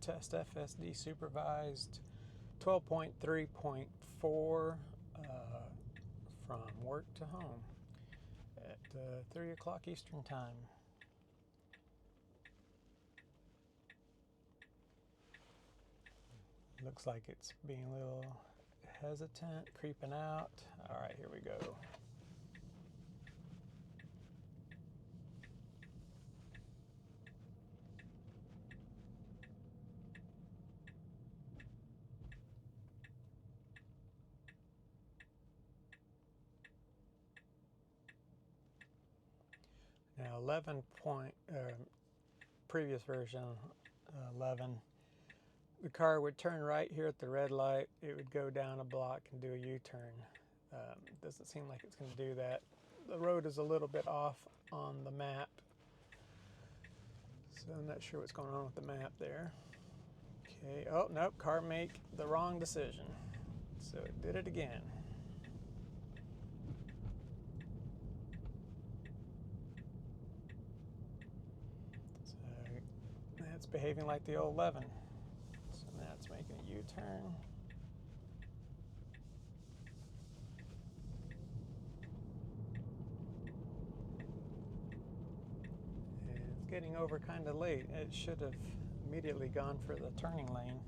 test FSD supervised 12.3.4 from work to home at 3 o'clock Eastern Time. Looks like it's being a little hesitant, creeping out. All right, here we go. Now 11 point, previous version 11, the car would turn right here at the red light. It would go down a block and do a U-turn. Doesn't seem like it's going to do that. The road is a little bit off on the map, so I'm not sure what's going on with the map there. Okay, oh nope, car made the wrong decision, so it did it again. So that's behaving like the old 11. So now it's making a U-turn. And it's getting over kind of late. It should have immediately gone for the turning lane.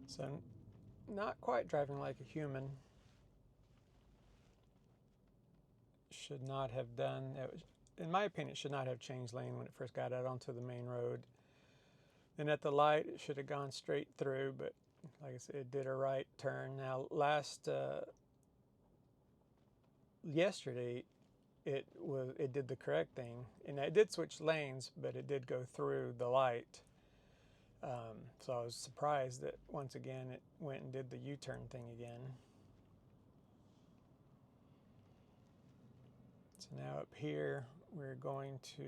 So not quite driving like a human. Should not have done, in my opinion, it should not have changed lane when it first got out onto the main road. Then at the light, it should have gone straight through, but like I said, it did a right turn. Now yesterday, it did the correct thing, and it did switch lanes, but it did go through the light. So I was surprised that once again it went and did the U-turn thing again. So now up here we're going to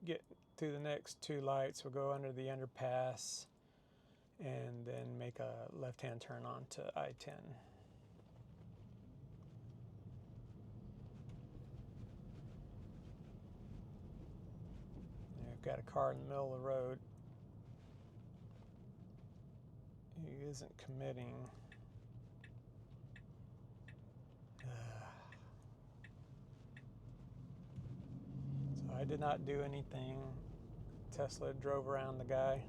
get to the next two lights. We'll go under the underpass and then make a left-hand turn onto I-10. I've got a car in the middle of the road. He isn't committing. So I did not do anything. Tesla drove around the guy.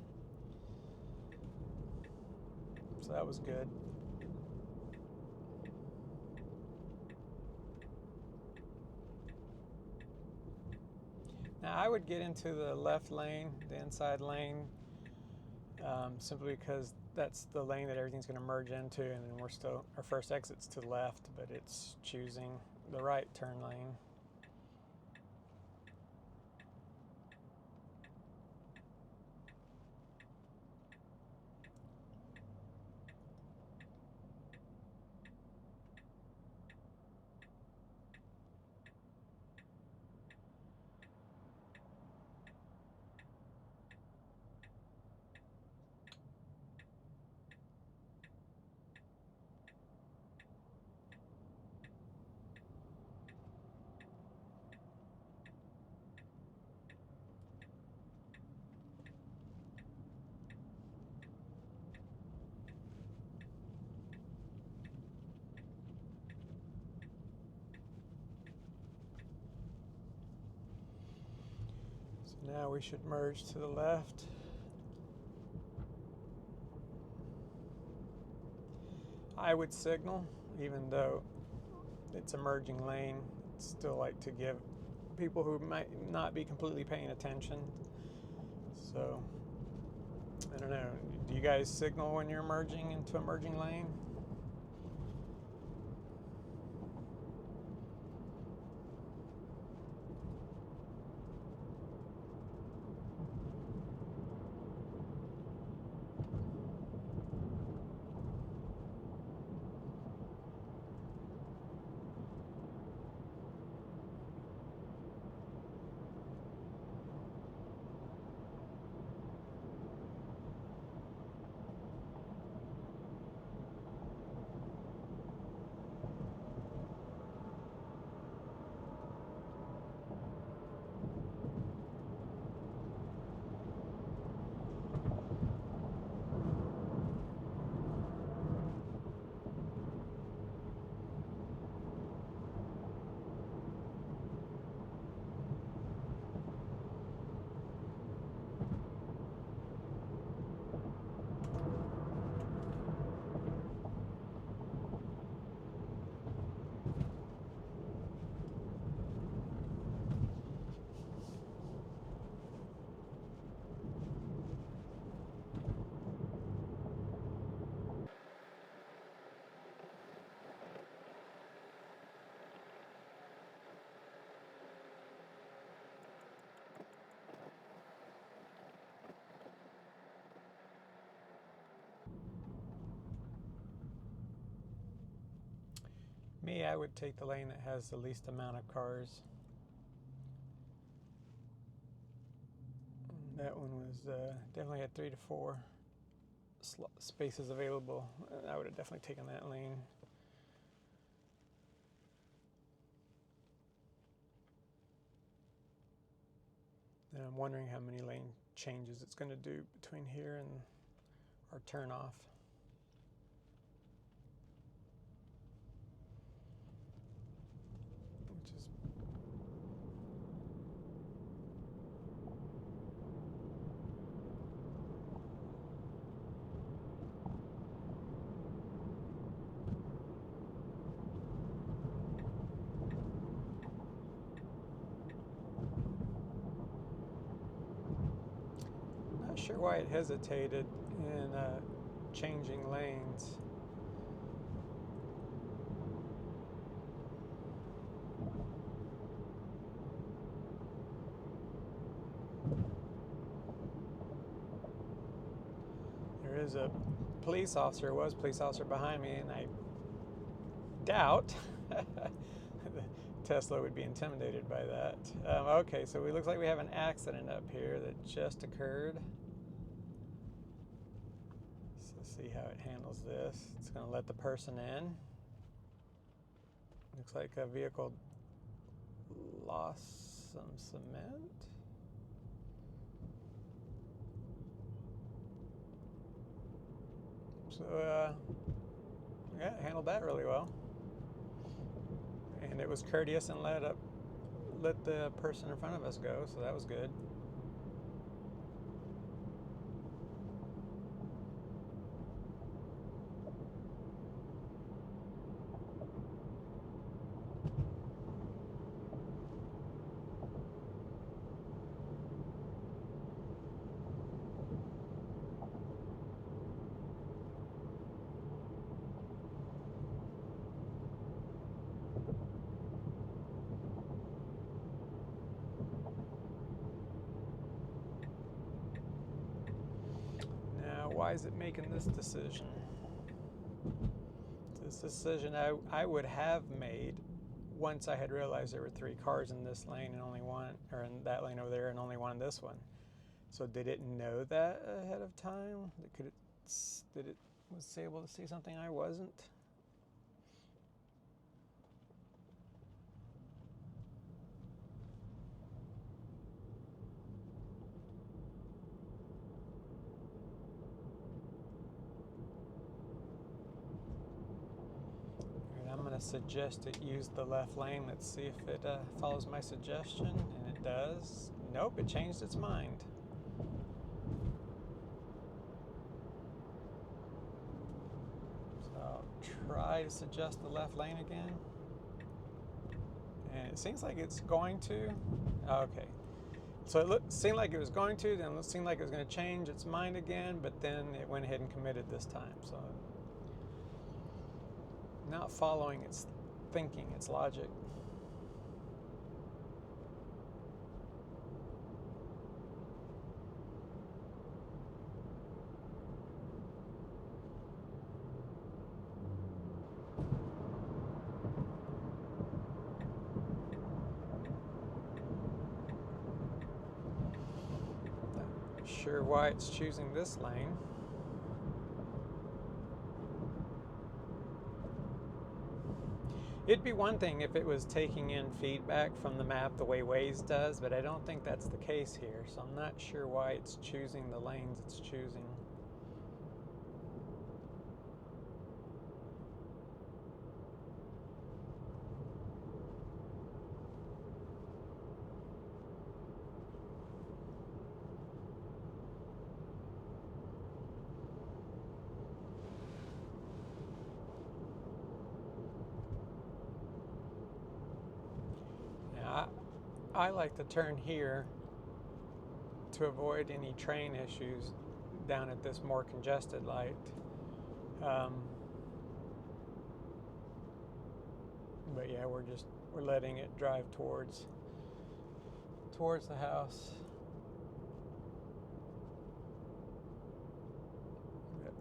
So that was good. Now I would get into the left lane, the inside lane, simply because that's the lane that everything's going to merge into, and then our first exit's to the left, but it's choosing the right turn lane. So now we should merge to the left. I would signal, even though it's a merging lane. It's still like to give people who might not be completely paying attention. So, I don't know. Do you guys signal when you're merging into a merging lane? me, I would take the lane that has the least amount of cars. That one was definitely had 3 to 4 spaces available. I would have definitely taken that lane. And I'm wondering how many lane changes it's going to do between here and our turnoff. Which is not sure why it hesitated in changing lanes. There is a police officer, behind me, and I doubt the Tesla would be intimidated by that. Okay, so it looks like we have an accident up here that just occurred. So see how it handles this. It's going to let the person in. Looks like a vehicle lost some cement. So yeah, it handled that really well. And it was courteous and let the person in front of us go, so that was good. Why is it making this decision? This decision I would have made once I had realized there were 3 cars in this lane and only one, or in that lane over there and only one in this one. So did it know that ahead of time? Did it was able to see something I wasn't? I'm going to suggest it use the left lane. Let's see if it follows my suggestion, and it does. Nope, it changed its mind. So I'll try to suggest the left lane again. And it seems like it's going to. Okay. So it seemed like it was going to, then it seemed like it was going to change its mind again, but then it went ahead and committed this time. So not following its thinking, its logic. Not sure why it's choosing this lane. It'd be one thing if it was taking in feedback from the map the way Waze does, but I don't think that's the case here, so I'm not sure why it's choosing the lanes it's choosing. I like to turn here to avoid any train issues down at this more congested light. But yeah, we're letting it drive towards the house. But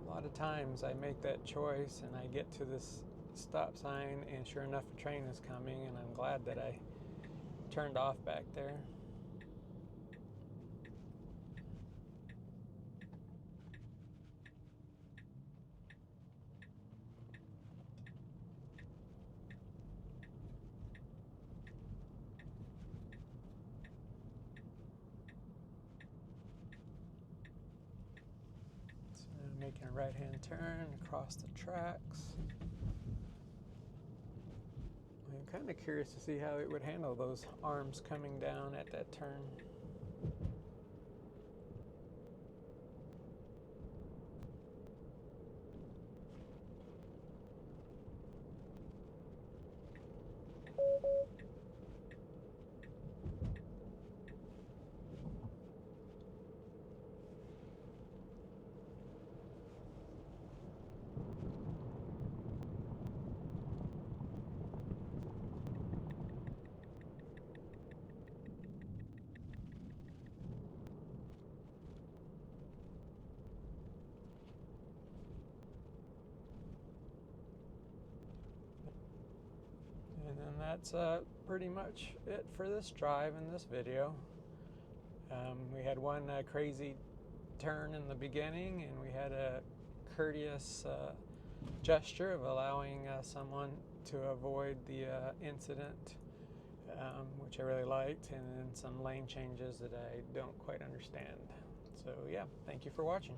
a lot of times I make that choice and I get to this stop sign, and sure enough, a train is coming, and I'm glad that I turned off back there. So I'm making a right-hand turn across the tracks. I'm kind of curious to see how it would handle those arms coming down at that turn. And then that's pretty much it for this drive in this video. We had one crazy turn in the beginning, and we had a courteous gesture of allowing someone to avoid the incident, which I really liked, and then some lane changes that I don't quite understand. So yeah, thank you for watching.